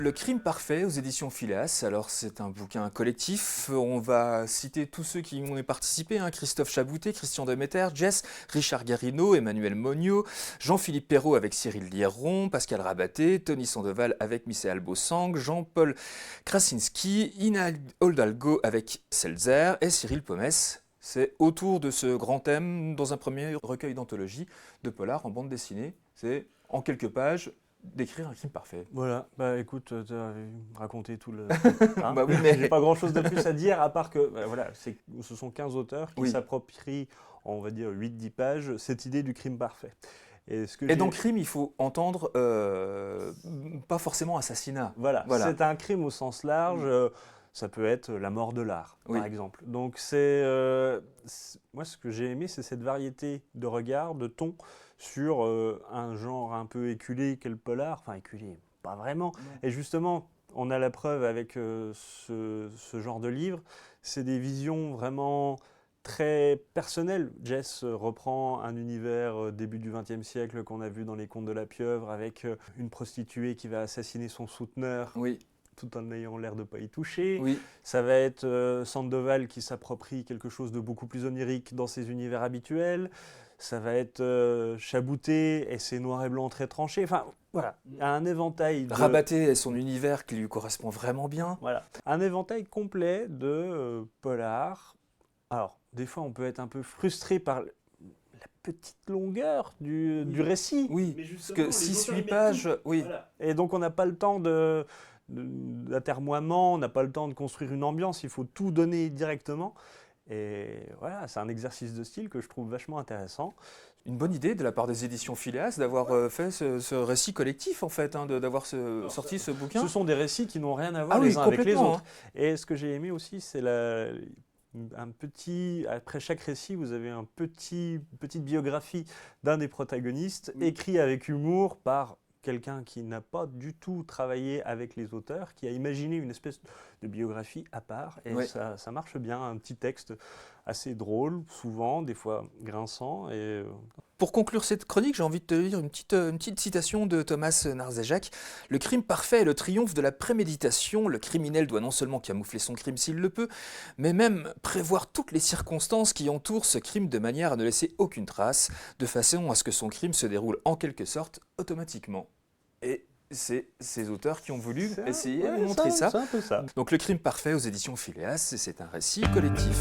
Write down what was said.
Le crime parfait aux éditions Phileas. Alors c'est un bouquin collectif. On va citer tous ceux qui y ont participé, hein. Christophe Chaboutet, Christian Demeter, Jess, Richard Garino, Emmanuel Monio, Jean-Philippe Perrault avec Cyril Lieron, Pascal Rabaté, Tony Sandoval avec Michel Bossang, Jean-Paul Krasinski, Ina Oldalgo avec Seltzer et Cyril Pomès. C'est autour de ce grand thème, dans un premier recueil d'anthologie de polar en bande dessinée. C'est en quelques pages d'écrire un crime parfait. Voilà, bah écoute, tu as raconté tout le... Hein, Bah oui, mais... J'ai pas grand-chose de plus à dire, à part que bah, voilà, ce sont 15 auteurs qui Oui. s'approprient, on va dire 8-10 pages, cette idée du crime parfait. Et dans crime, il faut entendre pas forcément assassinat. Voilà. C'est un crime au sens large. Ça peut être la mort de l'art, par exemple. Donc moi, ce que j'ai aimé, c'est cette variété de regard, de ton, sur un genre un peu éculé qu'est le polar. Enfin, éculé, pas vraiment. Non. Et justement, on a la preuve avec ce genre de livre. C'est des visions vraiment très personnelles. Jess reprend un univers début du XXe siècle qu'on a vu dans Les Contes de la Pieuvre, avec une prostituée qui va assassiner son souteneur. Oui. Tout en ayant l'air de ne pas y toucher. Oui. Ça va être Sandoval qui s'approprie quelque chose de beaucoup plus onirique dans ses univers habituels. Ça va être Chaboutet et ses noirs et blancs très tranchés. Enfin, voilà, un éventail de... Rabaté et son univers qui lui correspond vraiment bien. Voilà, un éventail complet de polar. Alors, des fois, on peut être un peu frustré par la petite longueur du récit. Oui, parce que 6-8 pages, oui. Voilà. Et donc, on n'a pas le temps d'atermoiement, on n'a pas le temps de construire une ambiance, il faut tout donner directement. Et voilà, c'est un exercice de style que je trouve vachement intéressant. Une bonne idée de la part des éditions Phileas d'avoir fait ce récit collectif, en fait, hein, d'avoir sorti ce bouquin. Ce sont des récits qui n'ont rien à voir les uns avec les autres. Hein. Et ce que j'ai aimé aussi, c'est après chaque récit, vous avez une petite biographie d'un des protagonistes, écrit avec humour par quelqu'un qui n'a pas du tout travaillé avec les auteurs, qui a imaginé une espèce de biographie à part, et ça marche bien, un petit texte assez drôle, souvent, des fois grinçant. Pour conclure cette chronique, j'ai envie de te lire une petite citation de Thomas Narzéjac. « Le crime parfait est le triomphe de la préméditation. Le criminel doit non seulement camoufler son crime s'il le peut, mais même prévoir toutes les circonstances qui entourent ce crime de manière à ne laisser aucune trace, de façon à ce que son crime se déroule en quelque sorte automatiquement. » Et c'est ces auteurs qui ont voulu essayer de montrer ça. C'est un peu ça. Donc Le crime parfait aux éditions Phileas, c'est un récit collectif.